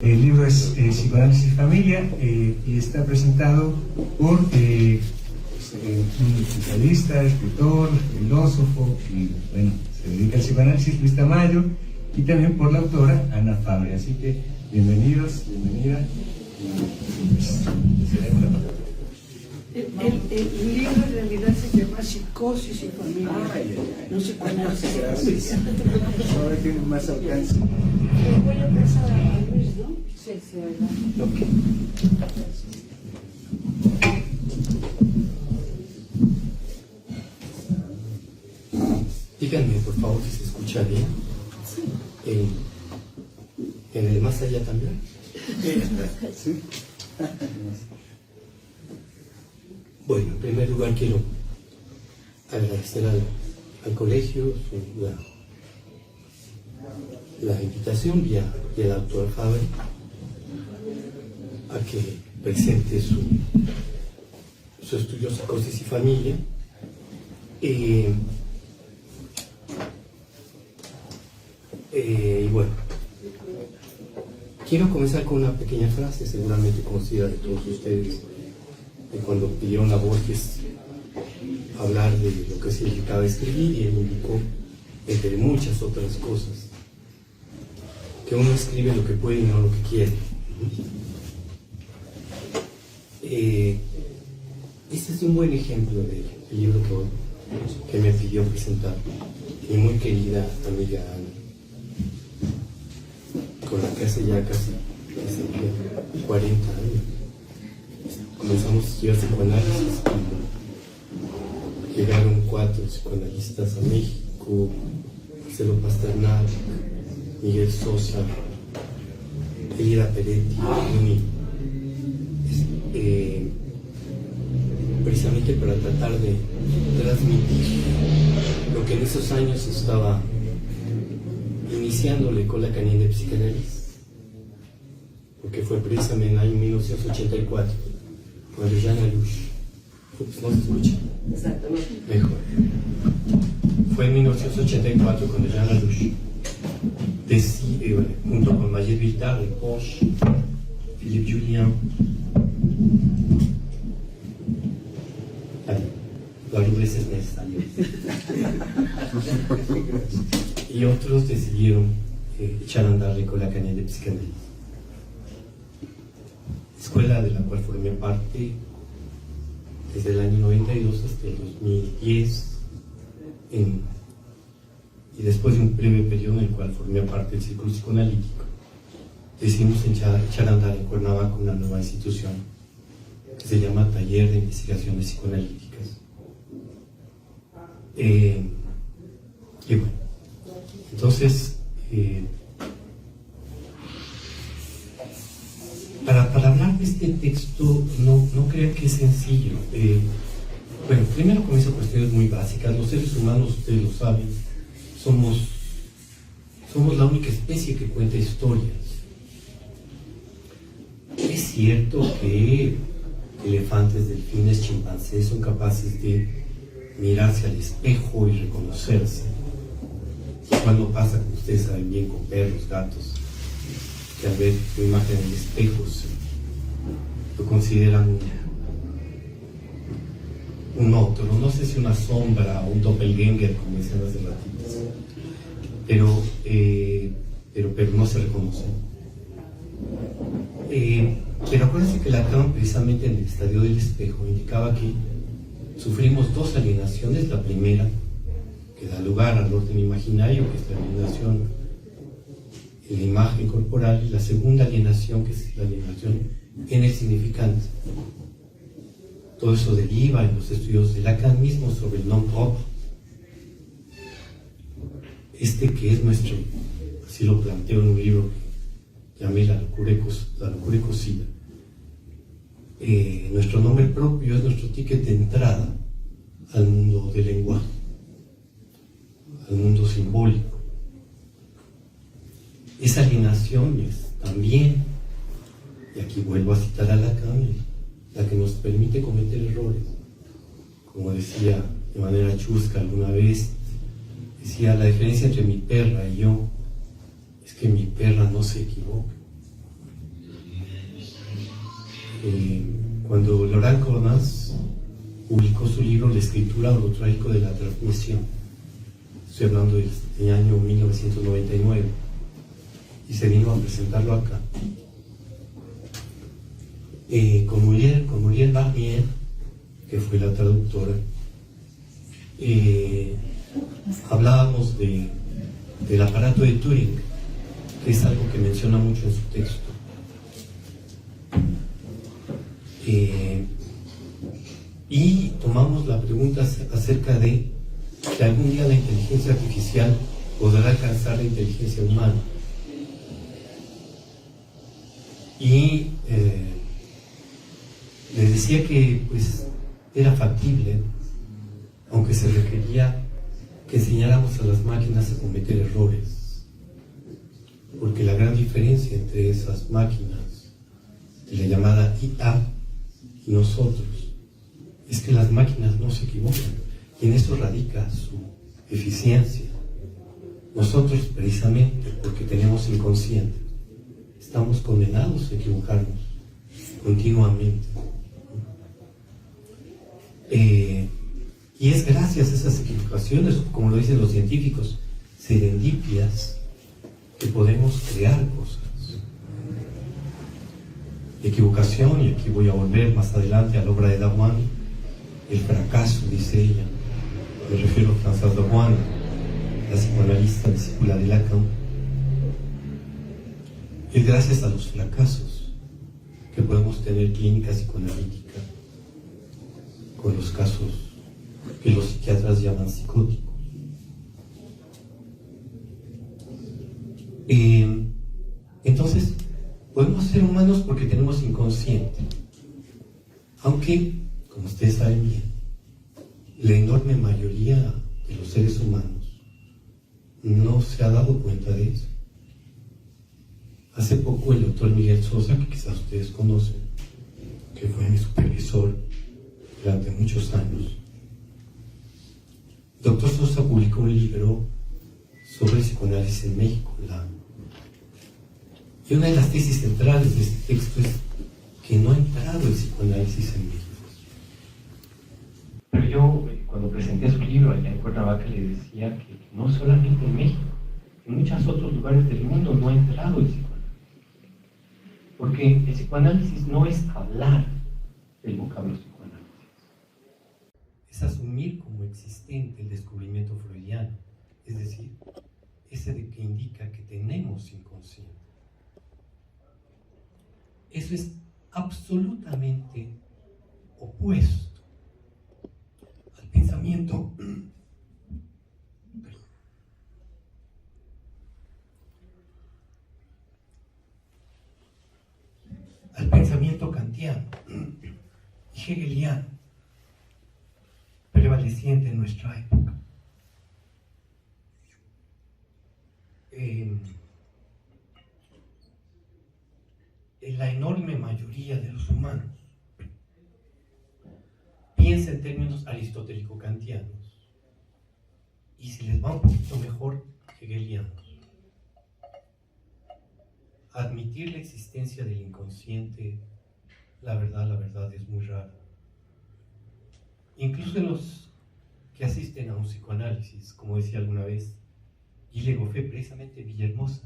El libro es Psicoanálisis y Familia y está presentado por un especialista, escritor, filósofo y bueno, se dedica al psicoanálisis, Luis Tamayo, y también por la autora Ana Fabre. Así que bienvenidos, bienvenida. El libro en realidad se llama Psicosis y Familia, no Psicoanálisis y Familia. Ahora tiene más alcance. Voy a pasar a Luis, ¿no? Sí, sí, ¿verdad? Okay. Díganme, por favor, si se escucha bien. Sí. ¿En el más allá también? Sí. Bueno, en primer lugar quiero agradecer al colegio la invitación y al autor Fabre a que presente su estudio Psicosis y Familia. Y bueno, quiero comenzar con una pequeña frase, seguramente conocida de todos ustedes, de cuando pidieron a Borges hablar de lo que significaba escribir, y él indicó, entre muchas otras cosas, que uno escribe lo que puede y no lo que quiere. Este es un buen ejemplo del libro que me pidió presentar mi muy querida amiga Ana, con la que hace ya casi 40 años comenzamos a estudiar psicoanálisis. Llegaron 4 psicoanalistas a México: Marcelo Pasternak, Miguel Sosa, Elida Peretti, precisamente para tratar de transmitir lo que en esos años estaba iniciando la École Canine de Psicanálisis, porque fue precisamente en el año 1984 cuando Jean Alouche, no se escucha, mejor, fue en 1984 cuando Jean Alouche decide, junto con Mayer Villar, Porsche, Philippe Julien, la rudeza es necesaria, y otros decidieron echar a andar la École Canine de Psicanálisis, escuela de la cual formé parte desde el año 92 hasta el 2010, y después de un breve periodo en el cual formé parte del círculo psicoanalítico, decidimos echar a andar en Cuernavaca una nueva institución que se llama Taller de Investigaciones Psicoanalíticas. Y bueno, entonces, para hablar de este texto, no crean que es sencillo. Bueno, primero comienzo con cuestiones muy básicas. Los seres humanos, ustedes lo saben, somos la única especie que cuenta historias. Es cierto que elefantes, delfines, chimpancés son capaces de mirarse al espejo y reconocerse. Igual no pasa, como ustedes saben bien, con perros, gatos, que al ver su imagen en el espejo lo consideran un otro, no sé si una sombra o un doppelganger, como decían hace ratitos, pero no se reconocen. Pero acuérdense que Lacan, precisamente en el estadio del espejo, indicaba que sufrimos 2 alienaciones: la primera, que da lugar al orden imaginario, que es la alienación en la imagen corporal, y la segunda alienación, que es la alienación en el significante. Todo eso deriva en los estudios de Lacan mismo sobre el nom propre, que es nuestro, así lo planteo en un libro que llamé La locura ecocida. Nuestro nombre propio es nuestro ticket de entrada al mundo del lenguaje, al mundo simbólico. Esa alienación es también, y aquí vuelvo a citar a Lacan, la que nos permite cometer errores. Como decía de manera chusca alguna vez, decía: la diferencia entre mi perra y yo es que mi perra no se equivoca. cuando Laurent Cornas publicó su libro La escritura o lo trágico de la transmisión. Estoy hablando del año 1999 y se vino a presentarlo acá. Con Muriel Barnier, que fue la traductora, hablábamos del aparato de Turing, que es algo que menciona mucho en su texto. Y tomamos la pregunta acerca de que algún día la inteligencia artificial podrá alcanzar la inteligencia humana. Y les decía que pues era factible, aunque se requería que enseñáramos a las máquinas a cometer errores, porque la gran diferencia entre esas máquinas de la llamada IA y nosotros es que las máquinas no se equivocan, y en eso radica su eficiencia. Nosotros, precisamente porque tenemos inconsciente, estamos condenados a equivocarnos continuamente. Y es gracias a esas equivocaciones, como lo dicen los científicos, serendipias, que podemos crear cosas. Equivocación, y aquí voy a volver más adelante a la obra de Dawan, el fracaso, dice ella, me refiero a Françoise Dawan, la psicoanalista discípula de Lacan. Es gracias a los fracasos que podemos tener clínica psicoanalítica con los casos que los psiquiatras llaman psicóticos. Entonces, podemos ser humanos porque tenemos inconsciente, aunque, como ustedes saben bien, la enorme mayoría de los seres humanos no se ha dado cuenta de eso. Hace poco el doctor Miguel Sosa, que quizás ustedes conocen, que fue mi supervisor durante muchos años, el doctor Sosa publicó un libro sobre el psicoanálisis en México. Y una de las tesis centrales de este texto es que no ha entrado el psicoanálisis en México. Pero yo, cuando presenté su libro allá en Cuernavaca, le decía que no solamente en México, en muchos otros lugares del mundo no ha entrado el psicoanálisis. Porque el psicoanálisis no es hablar del vocablo psicoanálisis, es asumir como existente el descubrimiento freudiano, es decir, ese de que indica que tenemos inconsciente. Eso es absolutamente opuesto al pensamiento kantiano y hegeliano prevaleciente en nuestra época. La enorme mayoría de los humanos piensa en términos aristotélico-kantianos, y si les va un poquito mejor, hegelianos. Admitir la existencia del inconsciente, la verdad es muy raro. Incluso los que asisten a un psicoanálisis, como decía alguna vez Gilles Goffet, precisamente Villahermosa,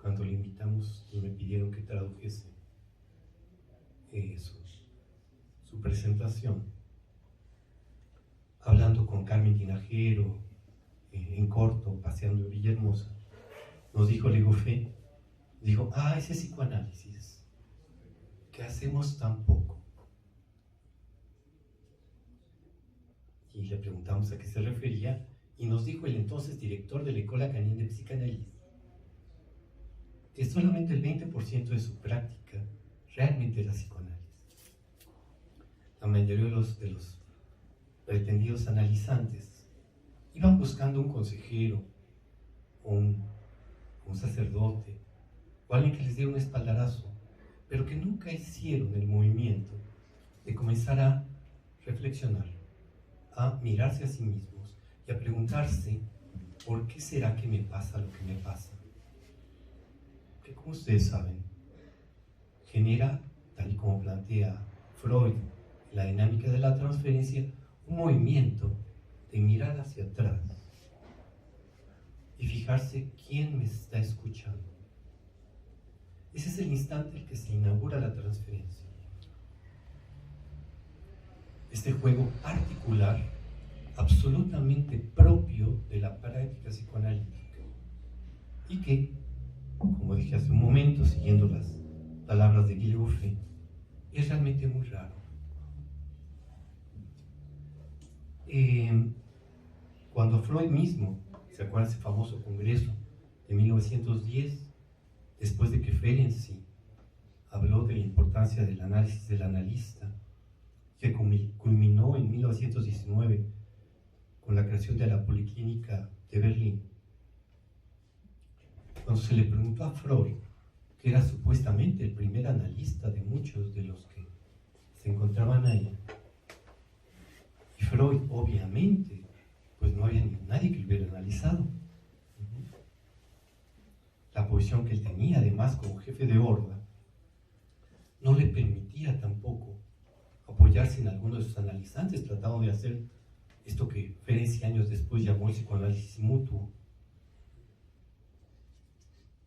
cuando le invitamos y me pidieron que tradujese su presentación, hablando con Carmen Tinajero, en corto, paseando en Villahermosa, nos dijo Le Goffet, dijo, ese psicoanálisis que hacemos tan poco. Y le preguntamos a qué se refería, y nos dijo el entonces director de la École Canine de Psychanalyse que solamente el 20% de su práctica realmente era psicoanálisis. La mayoría de los pretendidos analizantes iban buscando un consejero, o un sacerdote, o alguien que les diera un espaldarazo, pero que nunca hicieron el movimiento de comenzar a reflexionar, a mirarse a sí mismos y a preguntarse, ¿por qué será que me pasa lo que me pasa? Que, como ustedes saben, genera tal y como plantea Freud en la dinámica de la transferencia, un movimiento de mirar hacia atrás y fijarse quién me está escuchando. Ese es el instante en que se inaugura la transferencia. Este juego particular, absolutamente propio de la práctica psicoanalítica, y que, como dije hace un momento, siguiendo las palabras de Guy Buffet, es realmente muy raro. Cuando Freud mismo, ¿se acuerdan ese famoso congreso de 1910? Después de que Ferenczi habló de la importancia del análisis del analista, que culminó en 1919 con la creación de la Policlínica de Berlín. Cuando se le preguntó a Freud, que era supuestamente el primer analista de muchos de los que se encontraban ahí, y Freud, obviamente, pues no había nadie que lo hubiera analizado. La posición que él tenía, además, como jefe de horda, no le permitía tampoco apoyarse en algunos de sus analizantes. Trataban de hacer esto que Ferenczi años después llamó el psicoanálisis mutuo.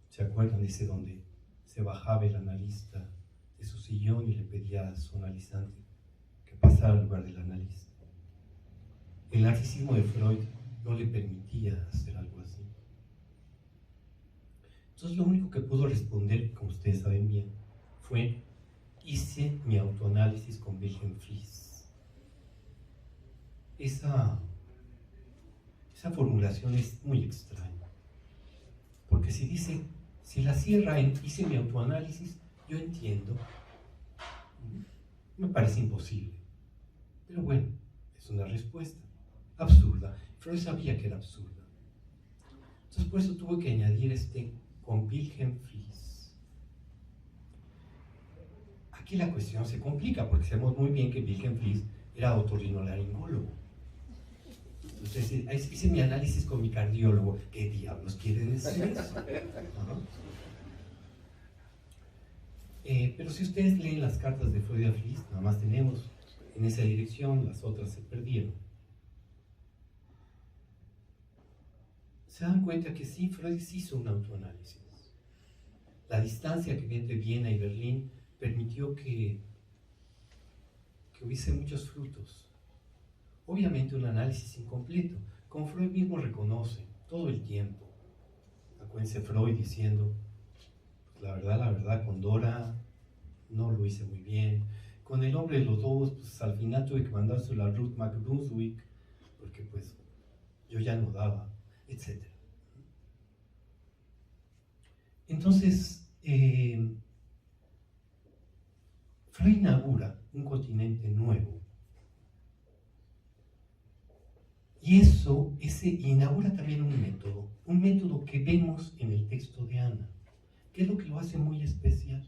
¿Se acuerdan de ese donde se bajaba el analista de su sillón y le pedía a su analizante que pasara al lugar del analista? El narcisismo de Freud no le permitía hacer algo así. Entonces lo único que pudo responder, como ustedes saben bien, fue: hice mi autoanálisis con Wilhelm Fliess. Esa formulación es muy extraña, porque si la cierra en hice mi autoanálisis, yo entiendo, me parece imposible, pero bueno, es una respuesta absurda. Freud sabía que era absurda, entonces por eso tuvo que añadir con Wilhelm Fliess. Aquí la cuestión se complica porque sabemos muy bien que Wilhelm Fliess era otorrinolaringólogo. Entonces, hice mi análisis con mi cardiólogo. ¿Qué diablos quiere decir eso? Pero si ustedes leen las cartas de Freud a Fliess, nada más tenemos en esa dirección, las otras se perdieron. Se dan cuenta que sí, Freud hizo un autoanálisis. La distancia que había entre Viena y Berlín permitió que hubiese muchos frutos. Obviamente un análisis incompleto, como Freud mismo reconoce todo el tiempo. Acuérdense Freud diciendo, pues la verdad, con Dora no lo hice muy bien. Con El hombre de los lobos, pues al final tuve que mandárselo a Ruth McBrunswick, porque pues yo ya no daba, etc. Entonces, Freud inaugura un continente nuevo. Y ese inaugura también un método que vemos en el texto de Ana, que es lo que lo hace muy especial.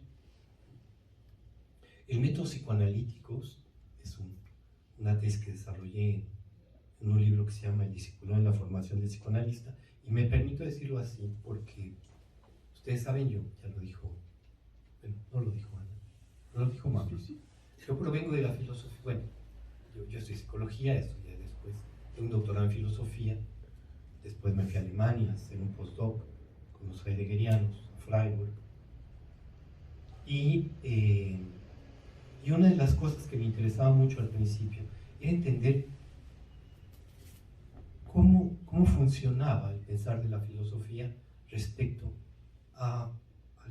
El método psicoanalítico es una tesis que desarrollé en un libro que se llama El discipulado en la formación del psicoanalista, y me permito decirlo así porque ustedes saben, ya lo dijo, bueno, no lo dijo Ana, no lo dijo Mauricio. Yo provengo de la filosofía, bueno, yo estudié psicología, estudié después, tengo un doctorado en filosofía, después me fui a Alemania a hacer un postdoc con los heideggerianos, a Freiburg, y una de las cosas que me interesaba mucho al principio era entender cómo funcionaba el pensar de la filosofía respecto al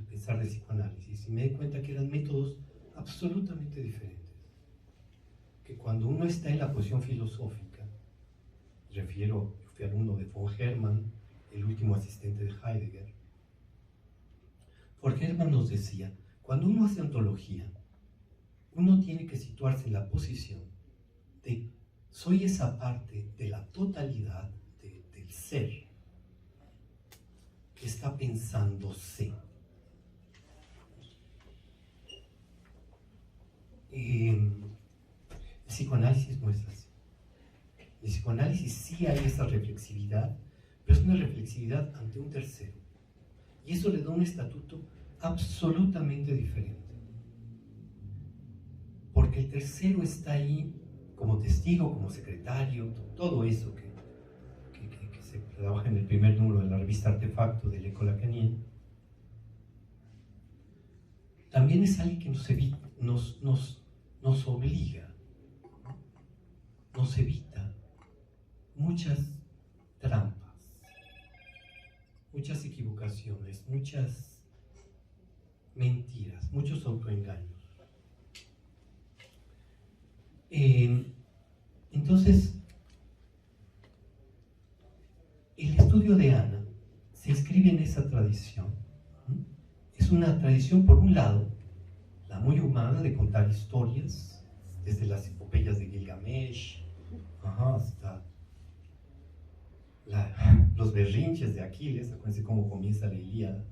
pensar del psicoanálisis, y me di cuenta que eran métodos absolutamente diferentes, que cuando uno está en la posición filosófica, yo fui alumno de von Hermann, el último asistente de Heidegger. Von Hermann nos decía, cuando uno hace ontología, uno tiene que situarse en la posición de soy esa parte de la totalidad del ser que está pensándose. El psicoanálisis no es así. En el psicoanálisis sí hay esa reflexividad, pero es una reflexividad ante un tercero. Y eso le da un estatuto absolutamente diferente. porque el tercero está ahí como testigo, como secretario, todo eso que se trabaja en el primer número de la revista Artefacto del Eco Lacanien. También es alguien que nos obliga, nos evita muchas trampas, muchas equivocaciones, muchas mentiras, muchos autoengaños. Entonces, el estudio de Ana se inscribe en esa tradición. Es una tradición, por un lado, la muy humana de contar historias, desde las epopeyas de Gilgamesh, hasta los berrinches de Aquiles. Acuérdense cómo comienza la Ilíada,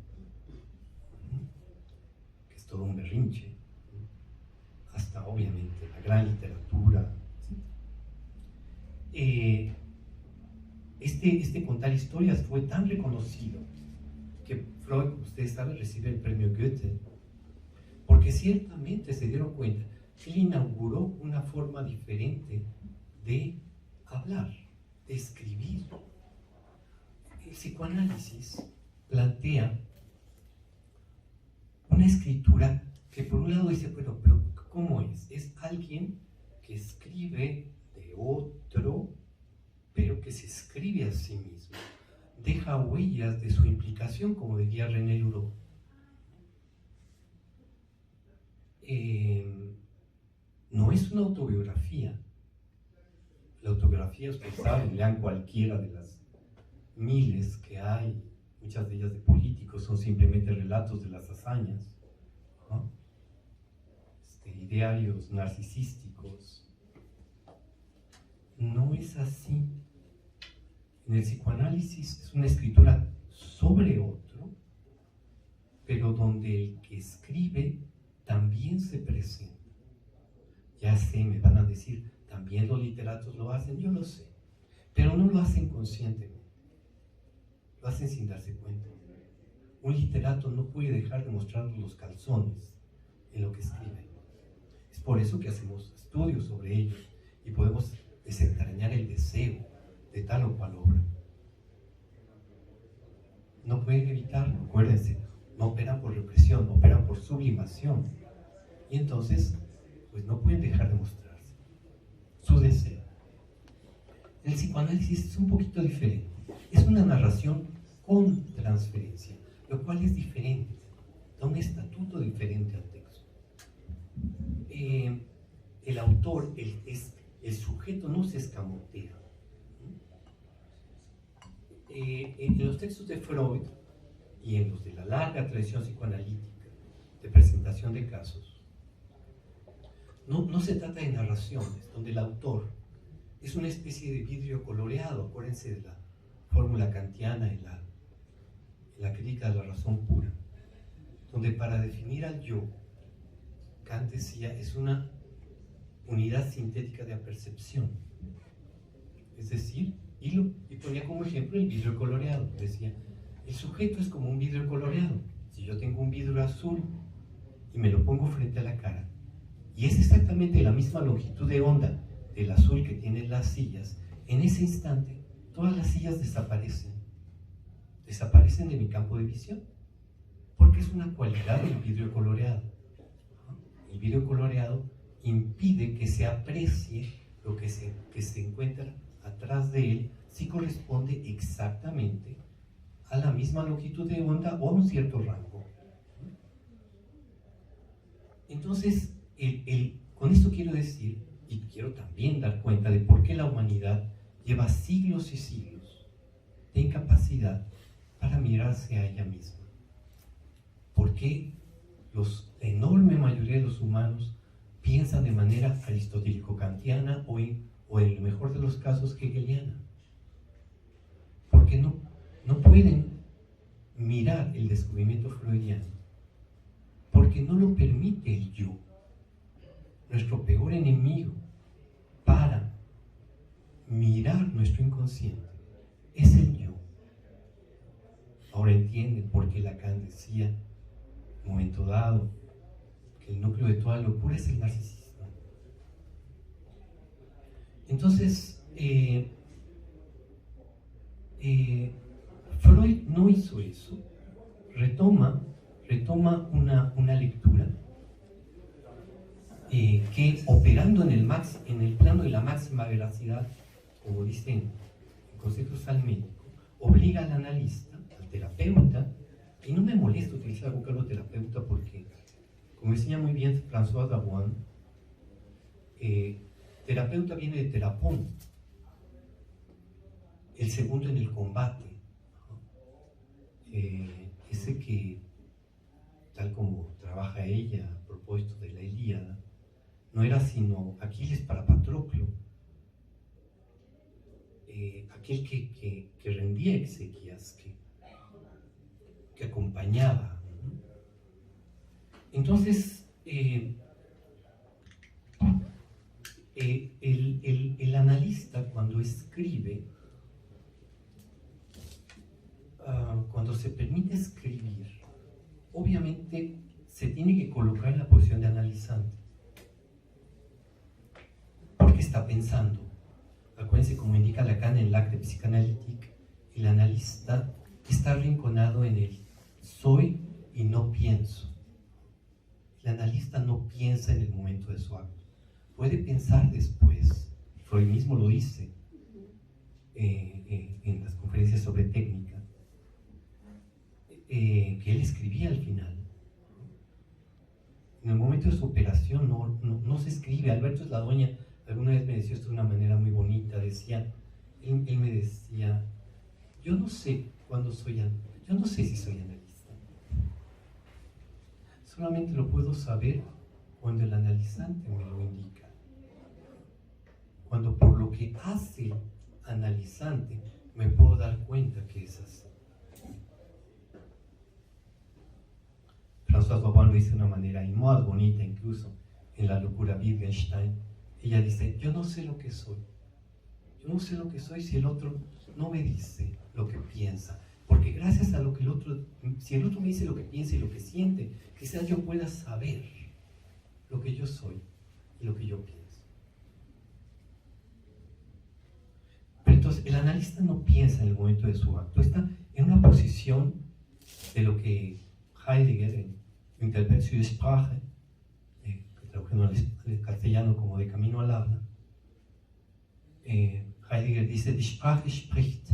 que es todo un berrinche, hasta obviamente la gran literatura. Este contar historias fue tan reconocido que Freud, como ustedes saben, recibe el premio Goethe, porque ciertamente se dieron cuenta que él inauguró una forma diferente de hablar, de escribir. El psicoanálisis plantea una escritura que por un lado dice, bueno, pero ¿cómo es? Es alguien que escribe de otro, pero que se escribe a sí mismo. Deja huellas de su implicación, como diría René Leroux. No es una autobiografía. La autobiografía, ustedes saben, lean cualquiera de las miles que hay, muchas de ellas de políticos, son simplemente relatos de las hazañas, ¿no? Idearios narcisísticos. No es así. En el psicoanálisis es una escritura sobre otro, pero donde el que escribe también se presenta. Ya sé, me van a decir, también los literatos lo hacen, yo lo sé, pero no lo hacen conscientemente, lo hacen sin darse cuenta. Un literato no puede dejar de mostrarnos los calzones en lo que escribe. Es por eso que hacemos estudios sobre ellos y podemos desentrañar el deseo de tal o cual obra. No pueden evitarlo, acuérdense, no operan por represión, operan por sublimación. Y entonces, pues no pueden dejar de mostrarse su deseo. El psicoanálisis es un poquito diferente. Es una narración con transferencia, lo cual es diferente, da un estatuto diferente al texto. El autor, el sujeto no se escamotea. En los textos de Freud y en los de la larga tradición psicoanalítica de presentación de casos, no se trata de narraciones donde el autor es una especie de vidrio coloreado. Acuérdense de la fórmula kantiana en la crítica de la razón pura, donde para definir al yo, Kant decía, es una unidad sintética de apercepción. Es decir, y ponía como ejemplo el vidrio coloreado. Decía, el sujeto es como un vidrio coloreado. Si yo tengo un vidrio azul y me lo pongo frente a la cara, y es exactamente la misma longitud de onda del azul que tienen las sillas, en ese instante todas las sillas desaparecen de mi campo de visión, porque es una cualidad del vidrio coloreado. El vidrio coloreado impide que se aprecie lo que se encuentra atrás de él, si corresponde exactamente a la misma longitud de onda o a un cierto rango. Entonces, con esto quiero decir, y quiero también dar cuenta de por qué la humanidad lleva siglos y siglos de incapacidad para mirarse a ella misma. ¿Por qué la enorme mayoría de los humanos piensan de manera aristotélico-kantiana o en el mejor de los casos hegeliana? Porque no pueden mirar el descubrimiento freudiano, porque no lo permite el yo. Nuestro peor enemigo para mirar nuestro inconsciente es el yo. Ahora entienden por qué Lacan decía, en un momento dado, que el núcleo de toda locura es el narcisismo. Entonces, Freud no hizo eso, retoma una lectura que, operando en el plano de la máxima veracidad, como dicen en conceptos al médico, obliga al analista, al terapeuta, y no me molesta utilizar el vocablo terapeuta porque, como decía muy bien François Dabuan, terapeuta viene de terapón, el segundo en el combate, ese que, tal como trabaja ella a propósito de la Ilíada, no era sino Aquiles para Patroclo, aquel que rendía exequias, que acompañaba. Entonces, el analista, cuando escribe, cuando se permite escribir, obviamente se tiene que colocar en la posición de analizante, porque está pensando. Acuérdense, como indica Lacan en el Acte Psychanalytique, el analista está arrinconado en el soy y no pienso. El analista no piensa en el momento de su acto, puede pensar después. Freud mismo lo dice en las conferencias sobre técnica, que él escribía al final. En el momento de su operación no se escribe. Alberto Sladoña alguna vez me decía esto de una manera muy bonita. Él me decía, yo no sé si soy analista, solamente lo puedo saber cuando el analizante me lo indica, cuando por lo que hace el analizante me puedo dar cuenta que es así. François Dabuan lo dice de una manera y más bonita, incluso en La locura Wittgenstein. Ella dice, yo no sé lo que soy si el otro no me dice lo que piensa, porque gracias a lo que si el otro me dice lo que piensa y lo que siente, quizás yo pueda saber lo que yo soy y lo que yo pienso. Pero entonces el analista no piensa en el momento de su acto, está en una posición de lo que Heidegger en Intervention de Sprache, que tradujeron al castellano como de camino al habla, Heidegger dice, die Sprache spricht,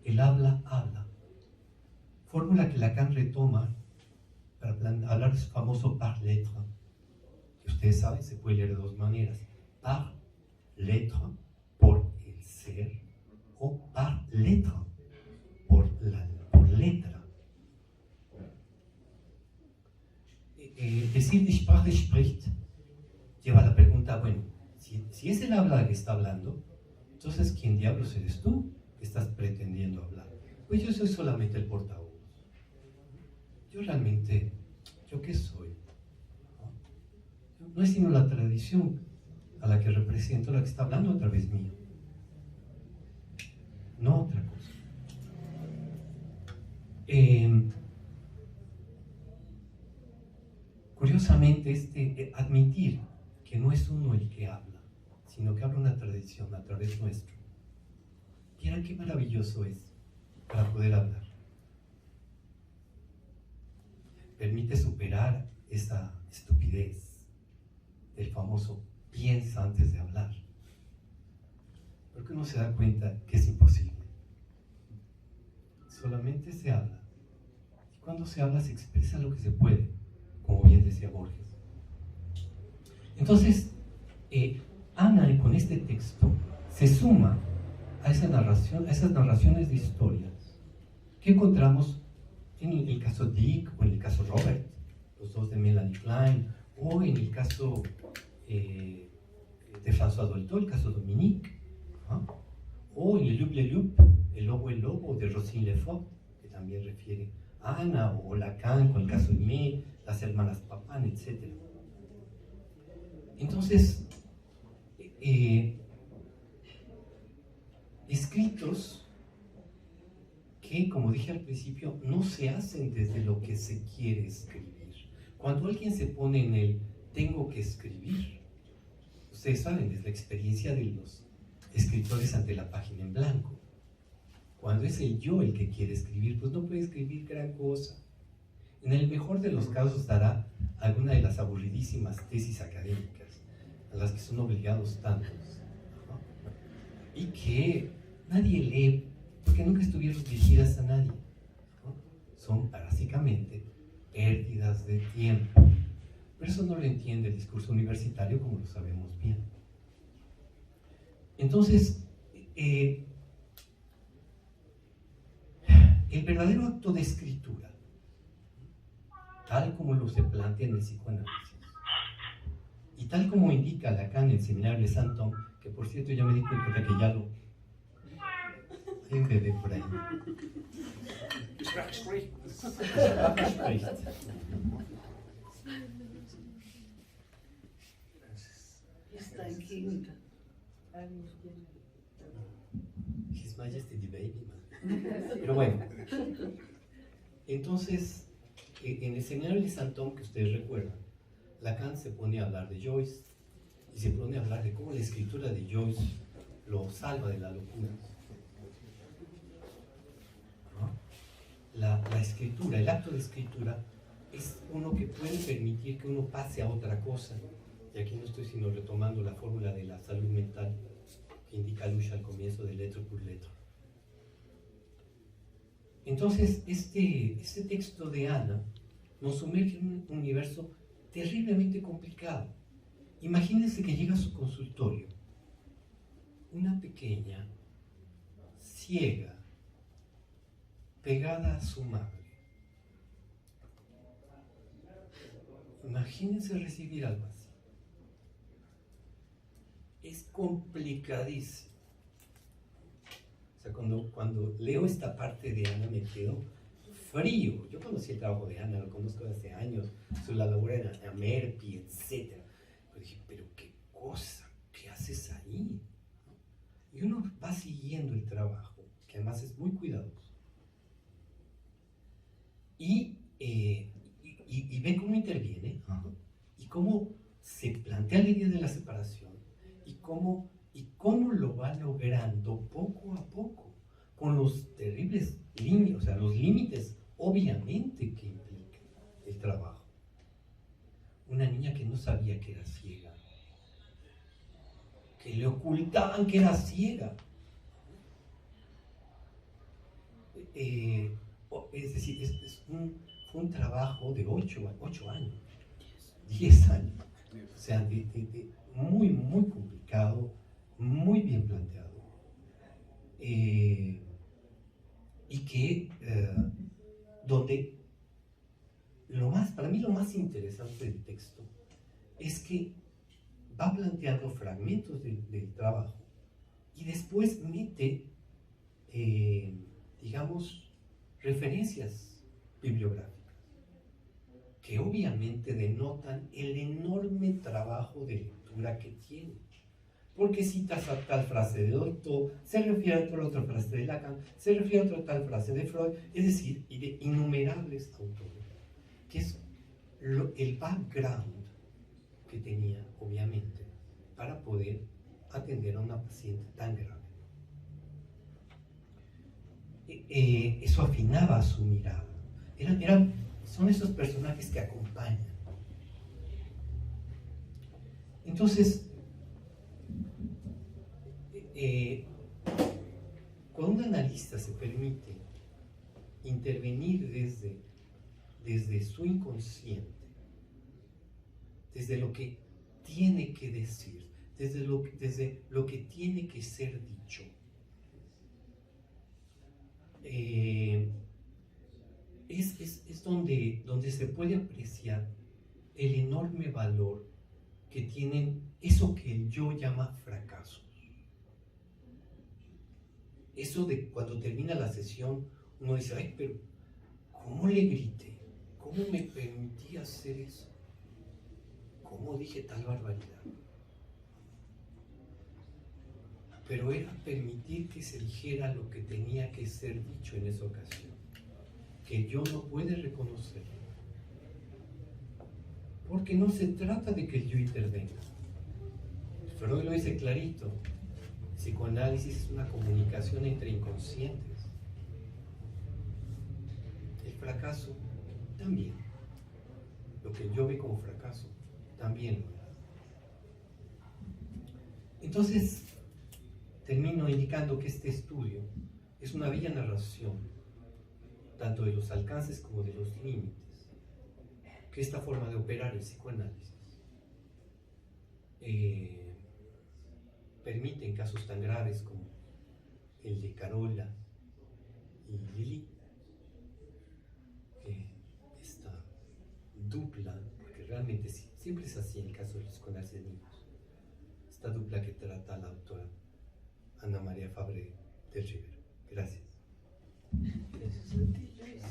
el habla habla. Fórmula que Lacan retoma para hablar de su famoso par lettre, que ustedes saben se puede leer de dos maneras: par lettre, por el ser, o par lettre, por letra. Decir die Sprache spricht lleva a la pregunta, bueno, si es el habla que está hablando, entonces ¿quién diablos eres tú que estás pretendiendo hablar? Pues yo soy solamente el portavoz. Yo realmente, ¿yo qué soy? No es sino la tradición a la que represento la que está hablando a través mío, no otra cosa. Curiosamente, admitir que no es uno el que habla, sino que habla una tradición a través nuestro. Vieran qué maravilloso es para poder hablar. Permite superar esa estupidez del famoso piensa antes de hablar, porque uno se da cuenta que es imposible. Solamente se habla, y cuando se habla se expresa lo que se puede, como bien decía Borges. Entonces, Ana, con este texto, se suma a esas narraciones de historias que encontramos en el caso Dick o en el caso Robert, los dos de Melanie Klein, o en el caso de François Dolto, el caso Dominique, o en Le Loup, el lobo de Rosine Lefort, que también refiere a Ana, o Lacan con el caso Aimé, las hermanas Papin, etc. Entonces, escritos que, como dije al principio, no se hacen desde lo que se quiere escribir. Cuando alguien se pone en el tengo que escribir, ustedes saben, es la experiencia de los escritores ante la página en blanco. Cuando es el yo el que quiere escribir, pues no puede escribir gran cosa. En el mejor de los casos dará alguna de las aburridísimas tesis académicas a las que son obligados tantos, ¿no? Y que nadie lee porque nunca estuvieron dirigidas a nadie, ¿no? Son básicamente pérdidas de tiempo. Pero eso no lo entiende el discurso universitario, como lo sabemos bien. Entonces, el verdadero acto de escritura, tal como lo se plantea en el psicoanálisis, y tal como indica Lacan en el seminario de Saint-Thomas, que por cierto ya me di cuenta que ya lo... Hay un bebé por ahí. Está en química. His Majesty the Baby, man. Pero bueno, entonces, en el seminario de Saint-Thomas, que ustedes recuerdan, Lacan se pone a hablar de Joyce y se pone a hablar de cómo la escritura de Joyce lo salva de la locura. ¿No? La escritura, el acto de escritura, es uno que puede permitir que uno pase a otra cosa. Y aquí no estoy sino retomando la fórmula de la salud mental que indica Lucha al comienzo de Lettre pour Lettre. Entonces, este texto de Ana nos sumerge en un universo terriblemente complicado. Imagínense que llega a su consultorio una pequeña, ciega, pegada a su madre. Imagínense recibir algo así. Es complicadísimo. O sea, cuando leo esta parte de Ana me quedo frío. Yo conocí el trabajo de Ana, lo conozco desde hace años, su labor en Amerpi, etc. Pero dije, pero qué cosa, ¿qué haces ahí? Y uno va siguiendo el trabajo, que además es muy cuidadoso. Y ve cómo interviene, y cómo se plantea la idea de la separación, y cómo lo va logrando poco a poco, con los terribles límites, o sea, los límites obviamente que implica el trabajo. Una niña que no sabía que era ciega, que le ocultaban que era ciega. Es decir, fue un trabajo de 8 años, 10 años. O sea, muy, muy complicado, muy bien planteado. Y que, donde para mí lo más interesante del texto es que va planteando fragmentos del trabajo y después mete, digamos, referencias bibliográficas que obviamente denotan el enorme trabajo de lectura que tiene. Porque citas a tal frase de Dolto, se refiere a otra frase de Lacan, se refiere a otra tal frase de Freud, es decir, y de innumerables autores, que es el background que tenía, obviamente, para poder atender a una paciente tan grave. Eso afinaba su mirada. Son esos personajes que acompañan. Entonces, cuando un analista se permite intervenir desde su inconsciente, desde lo que tiene que decir, desde lo que tiene que ser dicho, es donde se puede apreciar el enorme valor que tienen eso que el yo llama fracasos. Eso de cuando termina la sesión, uno dice, ay, pero ¿cómo le grité? ¿Cómo me permití hacer eso? ¿Cómo dije tal barbaridad? Pero era permitir que se dijera lo que tenía que ser dicho en esa ocasión, que el yo no puede reconocerlo. Porque no se trata de que el yo intervenga. Freud lo dice clarito. Psicoanálisis es una comunicación entre inconscientes. El fracaso también. Lo que yo veo como fracaso también lo es. Entonces, termino indicando que este estudio es una bella narración, tanto de los alcances como de los límites, que esta forma de operar el psicoanálisis permite en casos tan graves como el de Carola y Lili, esta dupla, porque realmente siempre es así en el caso de los psicoanálisis de niños, esta dupla que trata la doctora Ana María Fabre del Rivero. Gracias. Gracias a ti, Luis.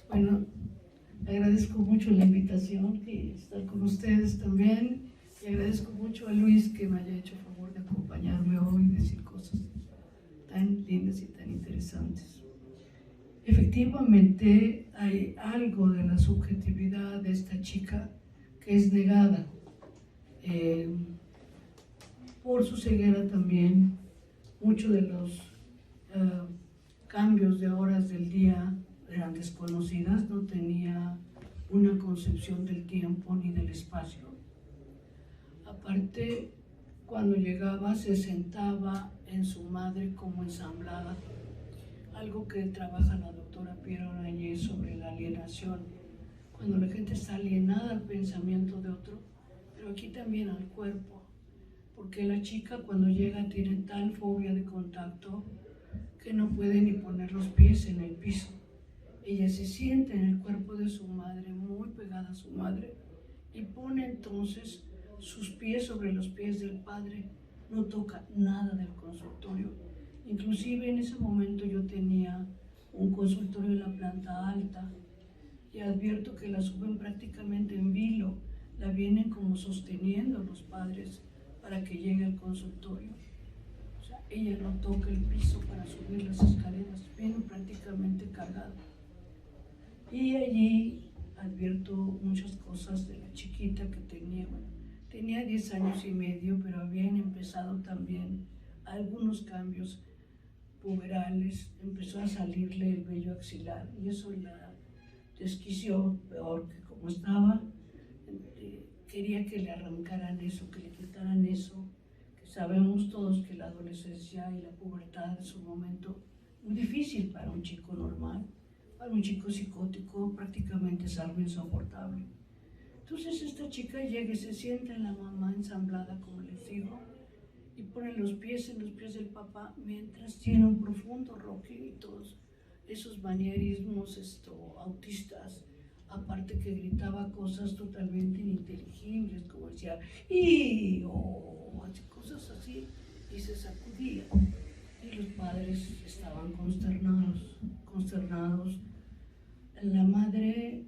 Bueno, agradezco mucho la invitación y estar con ustedes también. Y agradezco mucho a Luis que me haya hecho el favor de acompañarme hoy y decir cosas tan lindas y tan interesantes. Efectivamente, hay algo de la subjetividad de esta chica que es negada. Por su ceguera también, muchos de los cambios de horas del día eran desconocidas, no tenía una concepción del tiempo ni del espacio. Aparte, cuando llegaba se sentaba en su madre como ensamblada, algo que trabaja la doctora Piera Orañez sobre la alienación, cuando la gente está alienada al pensamiento de otro, pero aquí también al cuerpo, porque la chica cuando llega tiene tal fobia de contacto que no puede ni poner los pies en el piso. Ella se siente en el cuerpo de su madre, muy pegada a su madre, y pone entonces sus pies sobre los pies del padre, no toca nada del consultorio. Inclusive en ese momento yo tenía un consultorio en la planta alta y advierto que la suben prácticamente en vilo, la vienen como sosteniendo los padres para que llegue al consultorio. O sea, ella no toca el piso para subir las escaleras, viene prácticamente cargada. Y allí advierto muchas cosas de la chiquita que tenía. Bueno, tenía 10 años y medio, pero habían empezado también algunos cambios puberales, empezó a salirle el vello axilar y eso la desquició peor que como estaba. Quería que le arrancaran eso, que le quitaran eso, que sabemos todos que la adolescencia y la pubertad es un momento muy difícil para un chico normal, para un chico psicótico prácticamente es algo insoportable. Entonces esta chica llega y se sienta en la mamá ensamblada, como les digo, y pone los pies en los pies del papá mientras tiene un profundo rocking y todos esos manierismos autistas, aparte que gritaba cosas totalmente ininteligibles, como decía ¡y! O cosas así, y se sacudía. Y los padres estaban consternados. La madre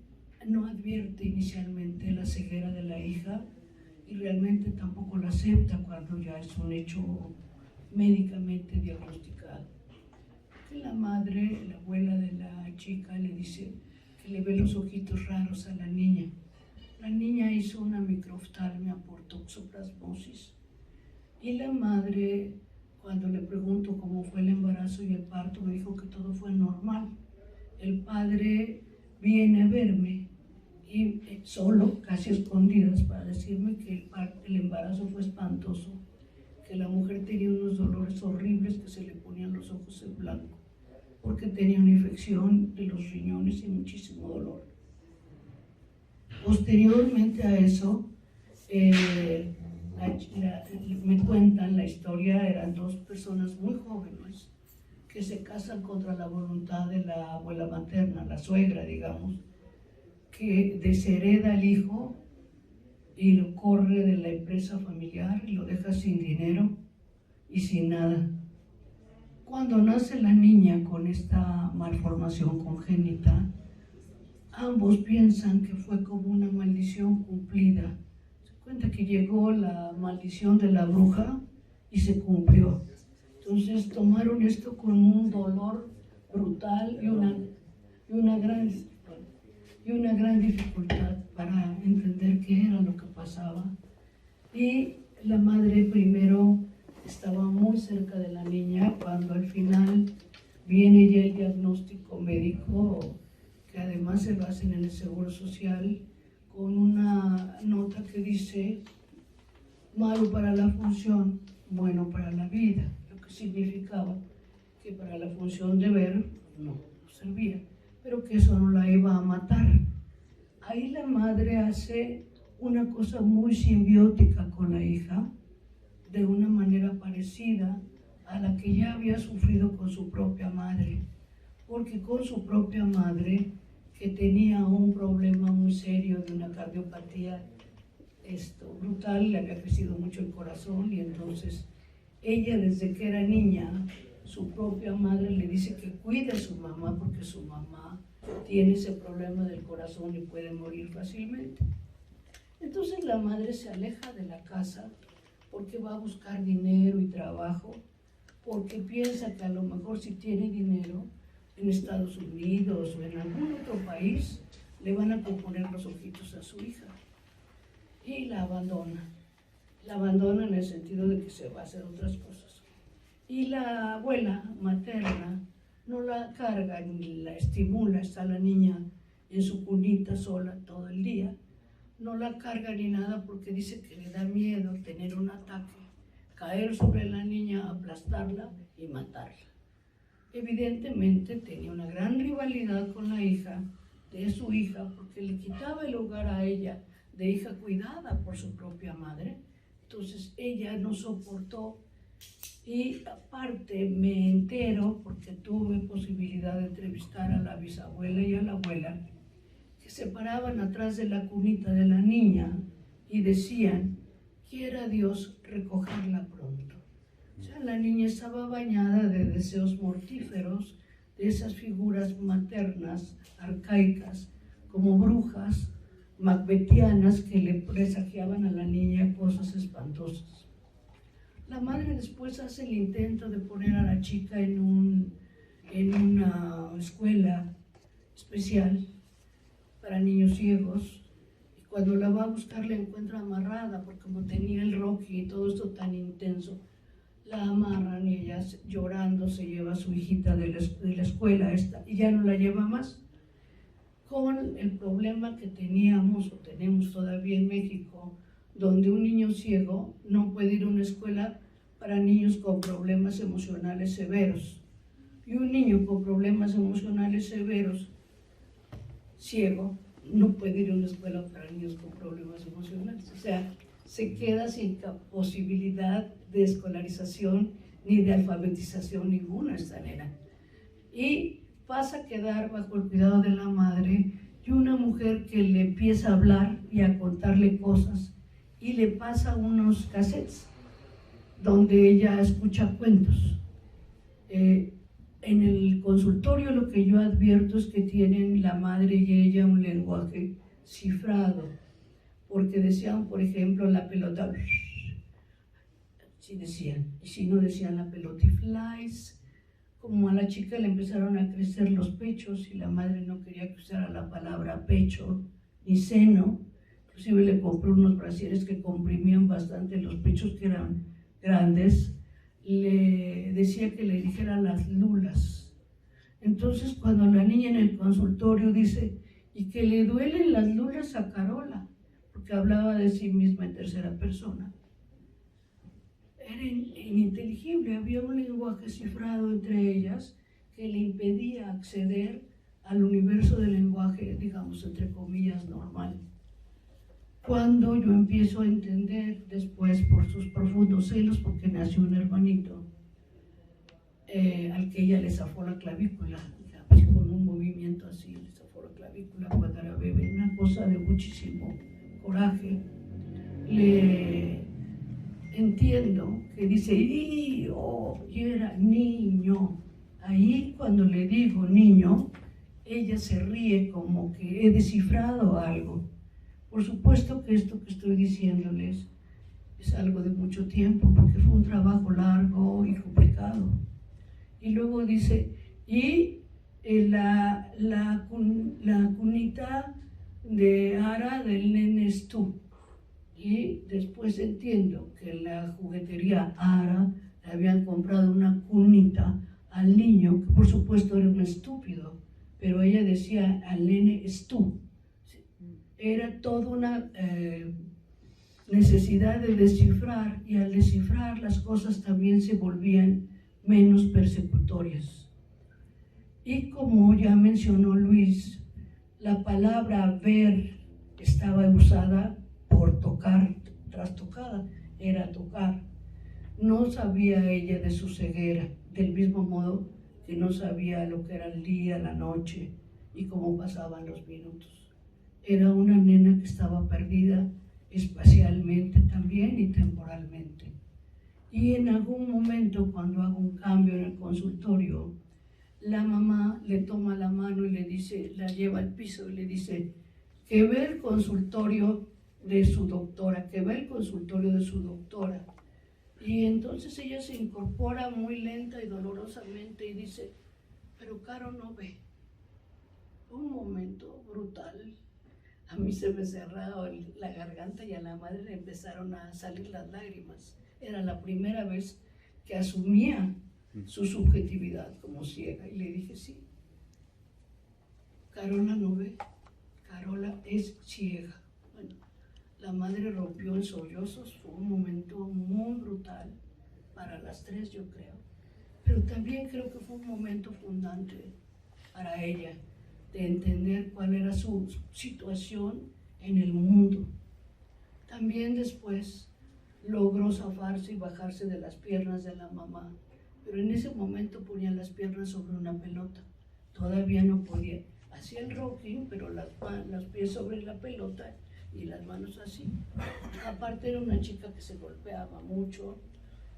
no advierte inicialmente la ceguera de la hija y realmente tampoco la acepta cuando ya es un hecho médicamente diagnosticado. Que la madre, la abuela de la chica, le dice que le ve los ojitos raros a la niña. La niña hizo una microftalmia por toxoplasmosis y la madre, cuando le pregunto cómo fue el embarazo y el parto, me dijo que todo fue normal. El padre viene a verme y solo, casi escondidas, para decirme que el embarazo fue espantoso, que la mujer tenía unos dolores horribles, que se le ponían los ojos en blanco, porque tenía una infección de los riñones y muchísimo dolor. Posteriormente a eso, me cuentan la historia, eran dos personas muy jóvenes que se casan contra la voluntad de la abuela materna, la suegra, digamos, que deshereda al hijo y lo corre de la empresa familiar y lo deja sin dinero y sin nada. Cuando nace la niña con esta malformación congénita, ambos piensan que fue como una maldición cumplida. Se cuenta que llegó la maldición de la bruja y se cumplió. Entonces tomaron esto con un dolor brutal y una gran y una gran dificultad para entender qué era lo que pasaba. Y la madre primero estaba muy cerca de la niña, cuando al final viene ya el diagnóstico médico, que además se basa en el Seguro Social, con una nota que dice: malo para la función, bueno para la vida, lo que significaba que para la función de ver no servía, pero que eso no la iba a matar. Ahí la madre hace una cosa muy simbiótica con la hija, de una manera parecida a la que ya había sufrido con su propia madre, porque con su propia madre, que tenía un problema muy serio de una cardiopatía brutal, le había crecido mucho el corazón, y entonces ella, desde que era niña, su propia madre le dice que cuide a su mamá, porque su mamá tiene ese problema del corazón y puede morir fácilmente. Entonces la madre se aleja de la casa porque va a buscar dinero y trabajo, porque piensa que a lo mejor si tiene dinero en Estados Unidos o en algún otro país, le van a componer los ojitos a su hija. Y la abandona. La abandona en el sentido de que se va a hacer otras cosas. Y la abuela materna no la carga ni la estimula, está la niña en su cunita sola todo el día. No la carga ni nada porque dice que le da miedo tener un ataque, caer sobre la niña, aplastarla y matarla. Evidentemente tenía una gran rivalidad con la hija de su hija, porque le quitaba el lugar a ella de hija cuidada por su propia madre. Entonces ella no soportó, y aparte me entero, porque tuve posibilidad de entrevistar a la bisabuela y a la abuela, que se paraban atrás de la cunita de la niña y decían: quiera Dios recogerla pronto. O sea, la niña estaba bañada de deseos mortíferos, de esas figuras maternas, arcaicas, como brujas macbetianas que le presagiaban a la niña cosas espantosas. La madre después hace el intento de poner a la chica en una escuela especial para niños ciegos, y cuando la va a buscar la encuentra amarrada, porque como tenía el Rocky y todo esto tan intenso, la amarran y ella llorando se lleva a su hijita de la escuela esta y ya no la lleva más, con el problema que teníamos o tenemos todavía en México, donde un niño ciego no puede ir a una escuela para niños con problemas emocionales severos, y un niño con problemas emocionales severos ciego no puede ir a una escuela para niños con problemas emocionales. O sea, se queda sin posibilidad de escolarización ni de alfabetización ninguna esta nena. Y pasa a quedar bajo el cuidado de la madre y una mujer que le empieza a hablar y a contarle cosas, y le pasa unos cassettes donde ella escucha cuentos. En el consultorio lo que yo advierto es que tienen la madre y ella un lenguaje cifrado, porque decían, por ejemplo, la pelota, sí decían, y si no decían la pelota y flies. Como a la chica le empezaron a crecer los pechos y la madre no quería que usara la palabra pecho ni seno, inclusive le compró unos brasieres que comprimían bastante los pechos, que eran grandes. Le decía que le dijera las lulas. Entonces cuando la niña en el consultorio dice: y que le duelen las lulas a Carola, porque hablaba de sí misma en tercera persona, era ininteligible. Había un lenguaje cifrado entre ellas que le impedía acceder al universo del lenguaje, digamos, entre comillas, normal. Cuando yo empiezo a entender después, por sus profundos celos, porque nació un hermanito al que ella le zafó la clavícula, con un movimiento así le zafó la clavícula cuando era bebé, una cosa de muchísimo coraje. Le entiendo que dice: y era niño. Ahí cuando le digo niño, ella se ríe como que he descifrado algo. Por supuesto que esto que estoy diciéndoles es algo de mucho tiempo, porque fue un trabajo largo y complicado. Y luego dice: y La cunita de Ara del nene es tú. Y después entiendo que en la juguetería Ara le habían comprado una cunita al niño, que por supuesto era un estúpido, pero ella decía al nene es tú. Era toda una necesidad de descifrar, y al descifrar las cosas también se volvían menos persecutorias. Y como ya mencionó Luis, la palabra ver estaba usada por tocar, trastocada, era tocar. No sabía ella de su ceguera, del mismo modo que no sabía lo que era el día, la noche y cómo pasaban los minutos. Era una nena que estaba perdida espacialmente también y temporalmente. Y en algún momento, cuando hago un cambio en el consultorio, la mamá le toma la mano y le dice, la lleva al piso y le dice, que ve el consultorio de su doctora, que ve el consultorio de su doctora. Y entonces ella se incorpora muy lenta y dolorosamente y dice, pero Caro no ve. Un momento brutal. A mí se me cerraba la garganta y a la madre le empezaron a salir las lágrimas. Era la primera vez que asumía su subjetividad como ciega. Y le dije, sí, Carola no ve, Carola es ciega. Bueno, la madre rompió en sollozos, fue un momento muy brutal para las tres, yo creo. Pero también creo que fue un momento fundante para ella, de entender cuál era su situación en el mundo. También después logró zafarse y bajarse de las piernas de la mamá, pero en ese momento ponía las piernas sobre una pelota. Todavía no podía. Hacía el rocking, pero los pies sobre la pelota y las manos así. Aparte era una chica que se golpeaba mucho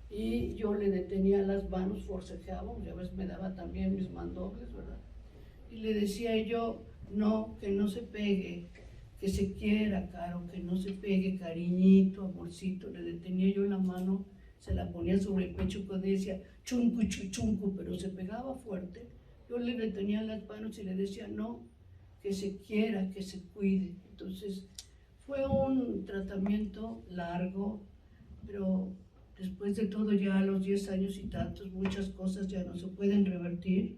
y yo le detenía las manos, forcejeábamos, y a veces me daba también mis mandobles, ¿verdad? Y le decía yo, no, que no se pegue, que se quiera, Caro, que no se pegue, cariñito, amorcito. Le detenía yo la mano, se la ponía sobre el pecho cuando decía chuncu, chuchuncu, pero se pegaba fuerte. Yo le detenía las manos y le decía, no, que se quiera, que se cuide. Entonces, fue un tratamiento largo, pero después de todo, ya a los 10 años y tantos, muchas cosas ya no se pueden revertir.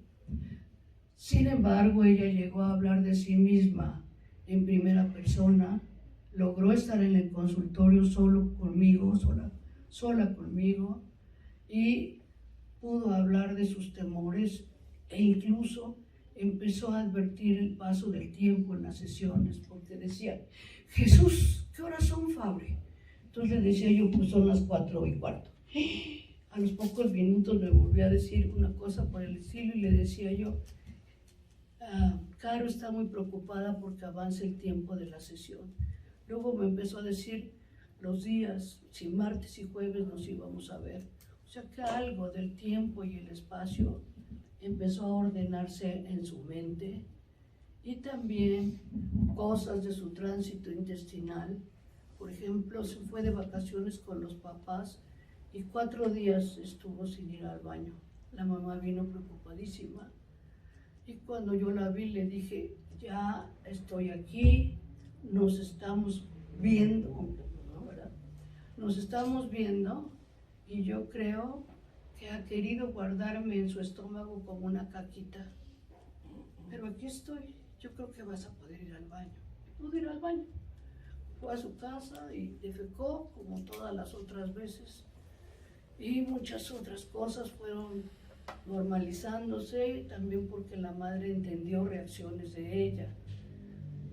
Sin embargo, ella llegó a hablar de sí misma en primera persona, logró estar en el consultorio solo conmigo, sola conmigo, y pudo hablar de sus temores e incluso empezó a advertir el paso del tiempo en las sesiones, porque decía, Jesús, ¿qué horas son, Fabre? Entonces le decía yo, pues son las 4:15. A los pocos minutos me volvió a decir una cosa por el estilo y le decía yo, Caro está muy preocupada porque avance el tiempo de la sesión. Luego me empezó a decir los días, si martes y jueves nos íbamos a ver. O sea que algo del tiempo y el espacio empezó a ordenarse en su mente, y también cosas de su tránsito intestinal. Por ejemplo, se fue de vacaciones con los papás y 4 días estuvo sin ir al baño. La mamá vino preocupadísima. Y cuando yo la vi, le dije, ya estoy aquí, nos estamos viendo, ¿no? ¿Verdad? Nos estamos viendo, y yo creo que ha querido guardarme en su estómago como una caquita. Pero aquí estoy, yo creo que vas a poder ir al baño. Pude ir al baño. Fue a su casa y defecó como todas las otras veces. Y muchas otras cosas fueron normalizándose, también porque la madre entendió reacciones de ella.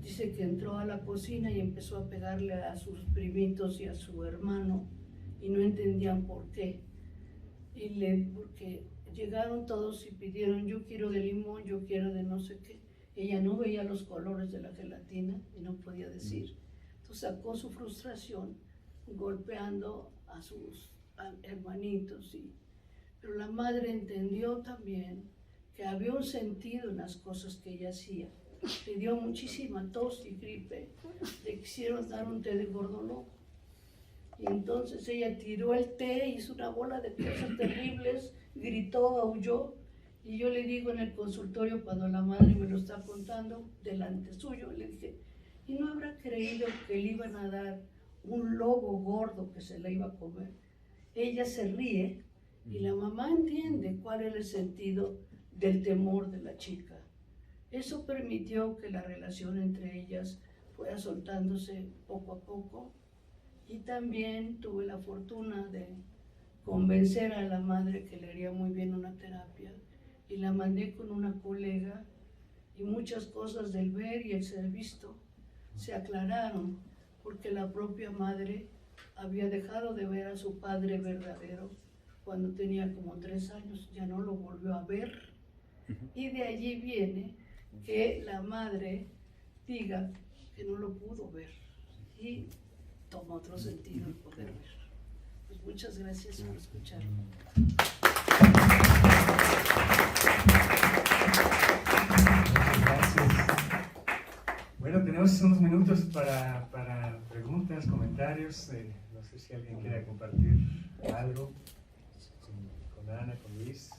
Dice que entró a la cocina y empezó a pegarle a sus primitos y a su hermano y no entendían por qué. Porque llegaron todos y pidieron, yo quiero de limón, yo quiero de no sé qué. Ella no veía los colores de la gelatina y no podía decir. Entonces sacó su frustración golpeando a sus hermanitos. Pero la madre entendió también que había un sentido en las cosas que ella hacía. Le dio muchísima tos y gripe, le quisieron dar un té de gordolobo. Y entonces ella tiró el té, hizo una bola de cosas terribles, gritó, aulló, Y yo le digo en el consultorio, cuando la madre me lo está contando, delante suyo, le dije, ¿y no habrá creído que le iban a dar un lobo gordo que se la iba a comer? Ella se ríe y la mamá entiende cuál es el sentido del temor de la chica. Eso permitió que la relación entre ellas fuera soltándose poco a poco, y también tuve la fortuna de convencer a la madre que le haría muy bien una terapia, y la mandé con una colega, y muchas cosas del ver y el ser visto se aclararon, porque la propia madre había dejado de ver a su padre verdadero cuando tenía como 3 años, ya no lo volvió a ver, y de allí viene que la madre diga que no lo pudo ver, y toma otro sentido el poder ver. Pues muchas gracias por escucharme. Gracias. Bueno, tenemos unos minutos para preguntas, comentarios. No sé si alguien quiera compartir algo con Ana, con Luis.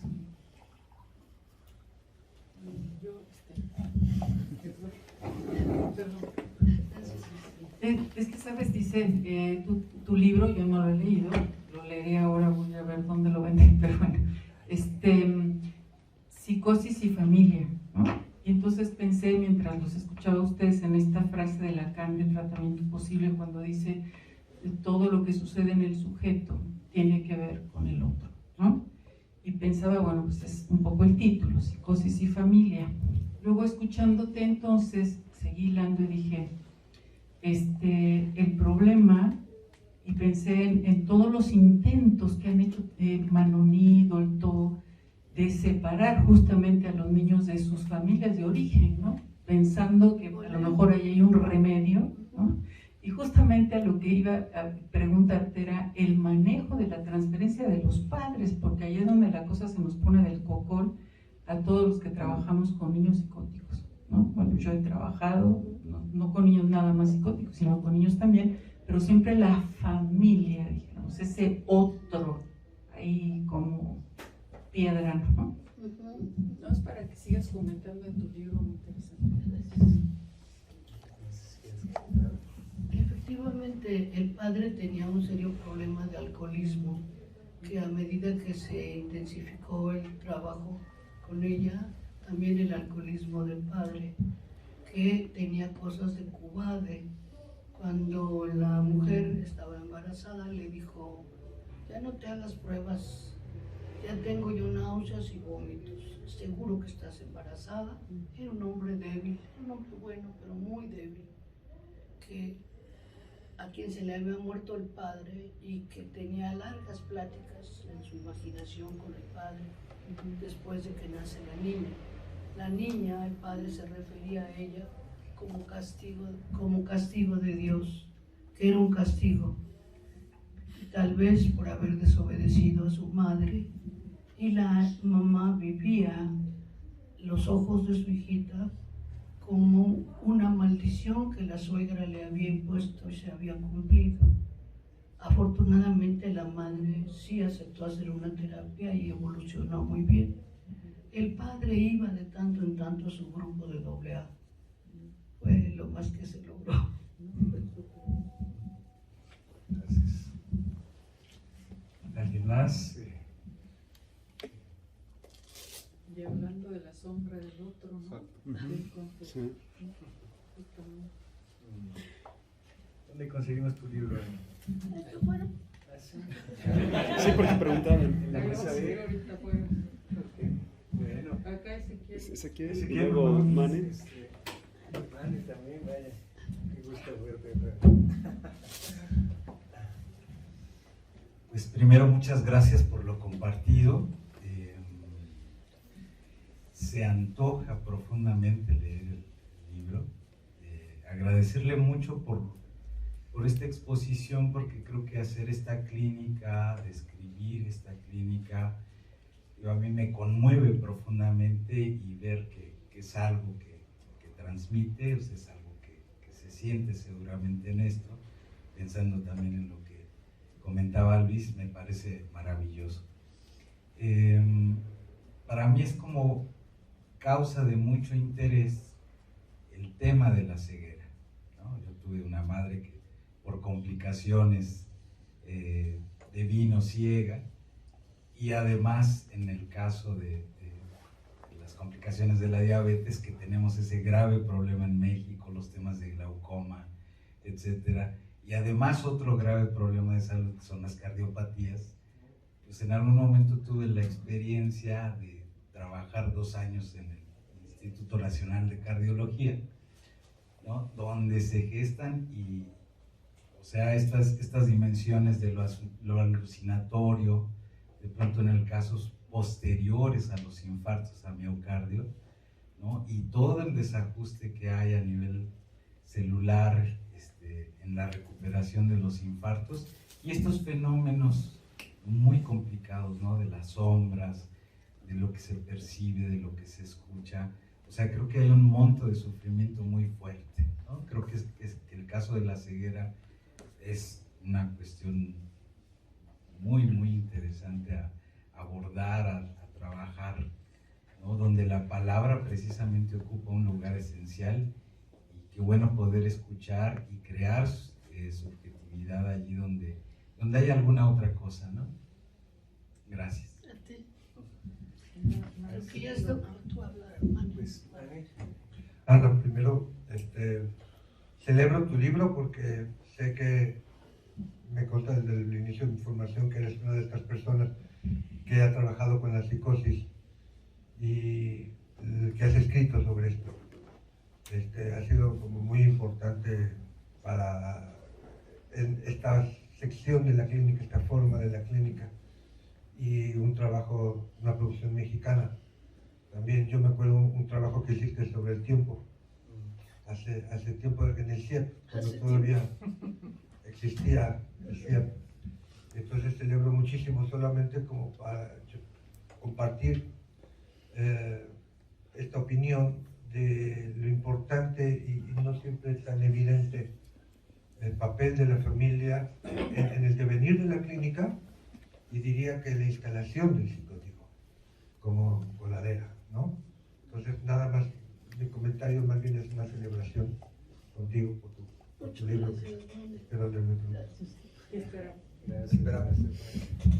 Es que, sabes, dice, tu libro, yo no lo he leído, lo leeré ahora, voy a ver dónde lo venden, pero bueno, psicosis y familia, ¿no? Y entonces pensé, mientras los escuchaba a ustedes, en esta frase de Lacan del tratamiento posible, cuando dice, todo lo que sucede en el sujeto tiene que ver con el otro, ¿no? Y pensaba, bueno, pues es un poco el título, psicosis y familia. Luego, escuchándote, entonces, seguí hilando y dije, el problema, y pensé en todos los intentos que han hecho Manoni, Dolto, de separar justamente a los niños de sus familias de origen, ¿no? Pensando que a lo mejor ahí hay un remedio, ¿no? Y justamente a lo que iba a preguntarte era el manejo de la transferencia de los padres, porque ahí es donde la cosa se nos pone del cocol a todos los que trabajamos con niños psicóticos, ¿no? Bueno, yo he trabajado, no con niños nada más psicóticos, sino con niños también, pero siempre la familia, digamos, ese otro, ahí como piedra, ¿no? No, es para que sigas comentando en tu libro, muy interesante. Efectivamente, el padre tenía un serio problema de alcoholismo, que a medida que se intensificó el trabajo con ella, también el alcoholismo del padre, que tenía cosas de cobarde. Cuando la mujer estaba embarazada, le dijo, ya no te hagas pruebas, ya tengo yo náuseas y vómitos, seguro que estás embarazada. Era un hombre débil, un hombre bueno, pero muy débil, que a quien se le había muerto el padre y que tenía largas pláticas en su imaginación con el padre después de que nace la niña. La niña, el padre se refería a ella como castigo de Dios, que era un castigo, tal vez por haber desobedecido a su madre, y la mamá vivía los ojos de su hijita como una maldición que la suegra le había impuesto y se había cumplido. Afortunadamente la madre sí aceptó hacer una terapia y evolucionó muy bien. El padre iba de tanto en tanto a su grupo de AA. Fue lo más que se logró. Gracias. ¿Alguien más? Y hablando de la sombra del otro, ¿no? Sí. ¿Dónde conseguimos tu libro? Bueno, Sí, porque preguntaban. En la Ahí mesa vamos a ir de... ahorita afuera. Bueno. Acá Ezequiel. Ezequiel, Ese y luego Mane. Mane también, vaya. Qué gusto verte. Pues primero, muchas gracias por lo compartido. Se antoja profundamente leer el libro. Agradecerle mucho por esta exposición, porque creo que hacer esta clínica, describir esta clínica, a mí me conmueve profundamente, y ver que es algo que transmite, o sea, es algo que se siente seguramente en esto, pensando también en lo que comentaba Luis, me parece maravilloso. para mí es como causa de mucho interés el tema de la ceguera, ¿no? Yo tuve una madre que por complicaciones de vino ciega, y además en el caso de las complicaciones de la diabetes, que tenemos ese grave problema en México, los temas de glaucoma, etcétera, y además otro grave problema de salud son las cardiopatías. Pues en algún momento tuve la experiencia de trabajar 2 años en el Instituto Nacional de Cardiología, ¿no? Donde se gestan y, o sea, estas dimensiones de lo alucinatorio, de pronto en casos posteriores a los infartos a miocardio, ¿no? Y todo el desajuste que hay a nivel celular en la recuperación de los infartos, y estos fenómenos muy complicados, ¿no? De las sombras, de lo que se percibe, de lo que se escucha. O sea, creo que hay un monto de sufrimiento muy fuerte, ¿no? Creo que el caso de la ceguera es una cuestión muy, muy interesante a abordar, a trabajar, ¿no? Donde la palabra precisamente ocupa un lugar esencial, y qué bueno poder escuchar y crear subjetividad allí donde hay alguna otra cosa, ¿no? Gracias. Pues, Ana, primero celebro tu libro porque sé que me consta desde el inicio de mi formación que eres una de estas personas que ha trabajado con la psicosis y que has escrito sobre esto. Ha sido como muy importante para esta sección de la clínica, esta forma de la clínica, y un trabajo, una producción mexicana. También yo me acuerdo un trabajo que hiciste sobre el tiempo, hace tiempo en el CIEP, cuando todavía existía el CIEP. Entonces celebro muchísimo, solamente como para compartir esta opinión de lo importante y no siempre tan evidente el papel de la familia en el devenir de la clínica, y diría que la instalación del psicótico como coladera, ¿no? Entonces nada más, mi comentario más bien es una celebración contigo por tu libro, que espero leerme pronto.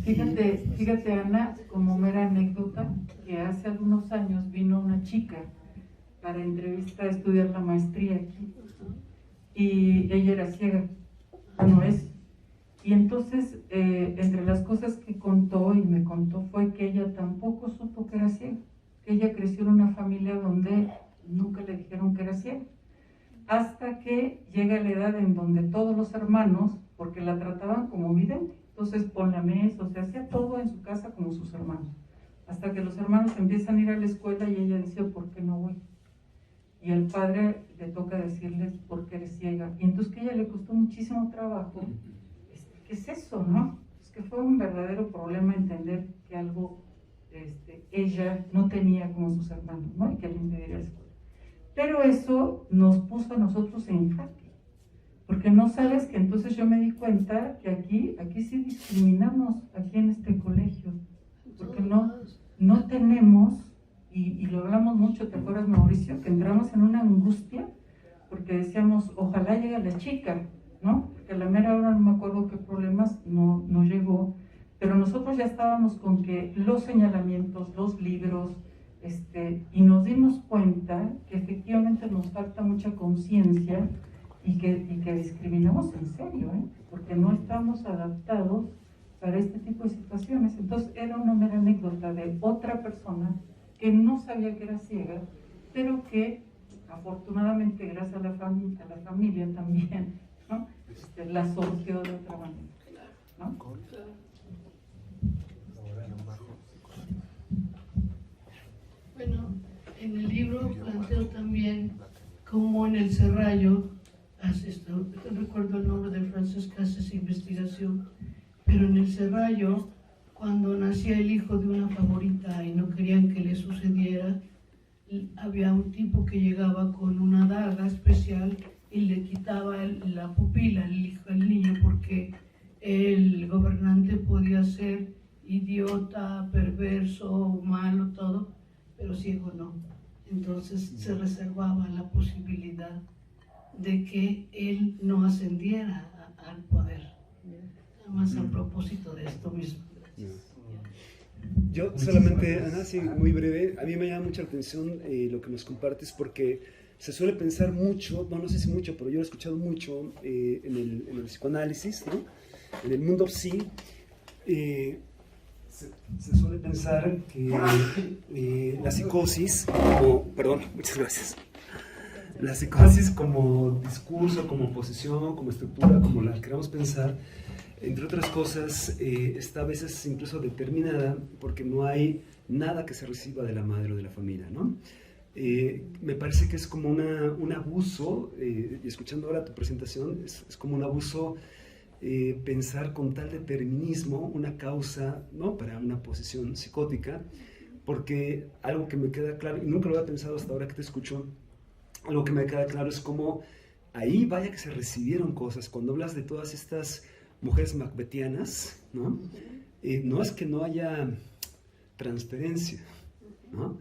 Fíjate Ana, como mera anécdota, que hace algunos años vino una chica para entrevista a estudiar la maestría aquí, y ella era ciega, no es. Y entonces, entre las cosas que contó y me contó fue que ella tampoco supo que era ciega, que ella creció en una familia donde nunca le dijeron que era ciega, hasta que llega la edad en donde todos los hermanos, porque la trataban como vidente, entonces pon la mesa, o sea, hacía todo en su casa como sus hermanos, hasta que los hermanos empiezan a ir a la escuela y ella dice, ¿por qué no voy? Y al padre le toca decirles, ¿por qué eres ciega? Y entonces que a ella le costó muchísimo trabajo. ¿Qué es eso, no? Es que fue un verdadero problema entender que algo ella no tenía como sus hermanos, ¿no? Y que le impediría la escuela. Pero eso nos puso a nosotros en jaque, porque no sabes que entonces yo me di cuenta que aquí sí discriminamos, aquí en este colegio, porque no tenemos, y lo hablamos mucho, ¿te acuerdas, Mauricio? Que entramos en una angustia, porque decíamos, ojalá llegue la chica, ¿no? Porque a la mera hora no me acuerdo qué problemas no llegó, pero nosotros ya estábamos con que los señalamientos, los libros, y nos dimos cuenta que efectivamente nos falta mucha conciencia y que discriminamos en serio, porque no estamos adaptados para este tipo de situaciones. Entonces era una mera anécdota de otra persona que no sabía que era ciega, pero que afortunadamente gracias a la familia también, ¿no? La sorteó de otra manera, ¿no? Bueno, en el libro planteo también cómo en el Serrallo, no recuerdo el nombre del francés que hace esa investigación, pero en el Serrallo, cuando nacía el hijo de una favorita y no querían que le sucediera, había un tipo que llegaba con una daga especial y le quitaba la pupila al niño, porque el gobernante podía ser idiota, perverso, malo, todo, pero ciego no. Entonces se reservaba la posibilidad de que él no ascendiera al poder. Nada más a propósito de esto mismo. Yo solamente, Ana, sí, muy breve, a mí me llama mucha atención lo que nos compartes porque se suele pensar mucho, bueno, no sé si mucho, pero yo lo he escuchado mucho en el psicoanálisis, ¿no? En el mundo psi, se suele pensar que la psicosis, perdón, muchas gracias. La psicosis como discurso, como posesión, como estructura, como la queramos pensar, entre otras cosas, está a veces incluso determinada porque no hay nada que se reciba de la madre o de la familia, ¿no? Me parece que es como un abuso, y escuchando ahora tu presentación, es como un abuso pensar con tal determinismo una causa, ¿no?, para una posesión psicótica, porque algo que me queda claro, y nunca lo había pensado hasta ahora que te escucho, algo que me queda claro es como ahí vaya que se recibieron cosas. Cuando hablas de todas estas mujeres macbetianas, ¿no? No es que no haya transferencia, ¿no?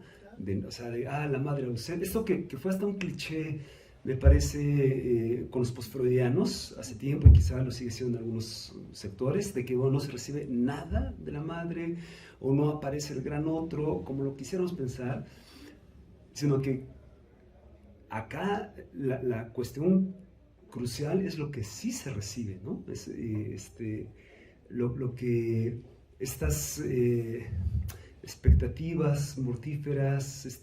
O sea, la madre ausente. Esto que fue hasta un cliché, me parece, con los postfreudianos hace tiempo, y quizá lo sigue siendo en algunos sectores, de que no se recibe nada de la madre, o no aparece el gran otro, como lo quisiéramos pensar, sino que acá la cuestión crucial es lo que sí se recibe, ¿no? Es, lo que estas expectativas mortíferas,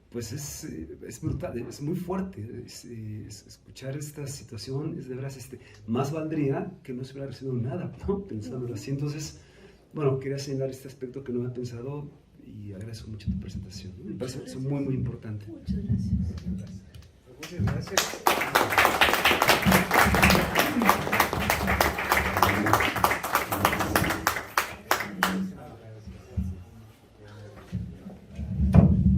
pues es brutal, es muy fuerte. Escuchar esta situación es de veras, más valdría que no se hubiera recibido nada, ¿no? Pensándolo así. Entonces, bueno, quería señalar este aspecto que no había pensado y agradezco mucho tu presentación, ¿no? Me parece muy, muy importante. Muchas gracias. Muchas gracias.